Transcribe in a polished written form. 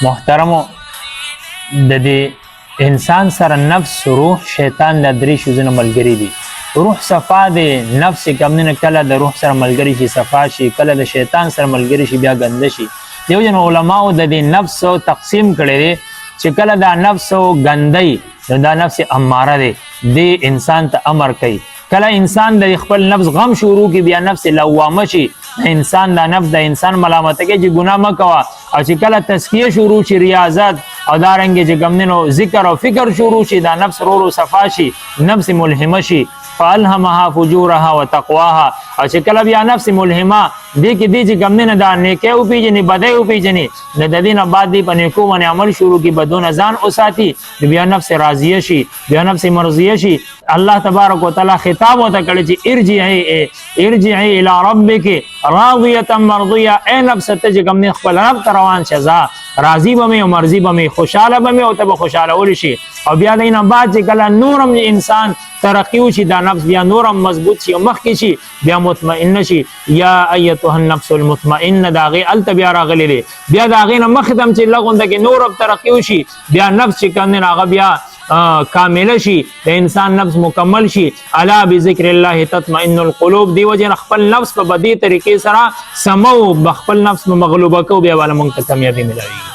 محترمو د دې انسان سره نفس روح شیطان د درې شوزونه ملګری دي. روح صفا دی، نفس کمنه کله د روح سره ملګری شي صفا شي، کله د شیطان سره ملګری شي بیا ګنده شي. دیو جن علماء د دې نفس تقسیم کړي دي چې کله دا نفس ګندای نو دا نفس اماره دی، دی انسان ته امر کوي. کله انسان د خپل نفس غم شروع کی بیا نفس لوامه شي، انسان دا نفس د انسان ملامت کوي چې ګناه مکوا. او چې کله تزکیه شروع شي، ریاضت او دارنګ چې ګمنو ذکر او فکر شروع شي، دا نفس رو صفا شي، نفس ملهمه شي. فالهمها فجورها وتقواها. او چې کله بیا نفس ملهمه دی کې دی چې ګمنه دا نیکه او پیجنې بدای او پیجنې نه د دینه بعد دی په نیکو باندې عمل شروع کی بدون ځان اوساتی، بیا نفس راضیه شي، بیا نفس مرضیه شي. الله تبارک وتعالى خطاب وته کړی چې ارجعي الى ربك راضيه مرضيه. اے نفس ته چې ګمنه خپل رب ته روان شزا، راضی بمه او مرضی بمه، خوشاله بمه او ته خوشاله ول شي. او بیا دینه بعد چې کله نورم انسان ترقی وشي، دا نفس بیا نورم مضبوط شي او مخکې شي، بیا مطمئن شي. یا ایتها النفس المطمئنه داغه الته بیا راغلی دی. بیا داغه نه مخدم چې لغونده کې نورم ترقی وشي، بیا نفس چې کنه هغه بیا کامل شي، د انسان نفس مکمل شي. الا بذکر الله تطمئن القلوب. دی وجه خپل نفس په بدی طریقې سره سمو، بخپل نفس مغلوبه کو بیا ولا مونږ ته کامیابی ملایي.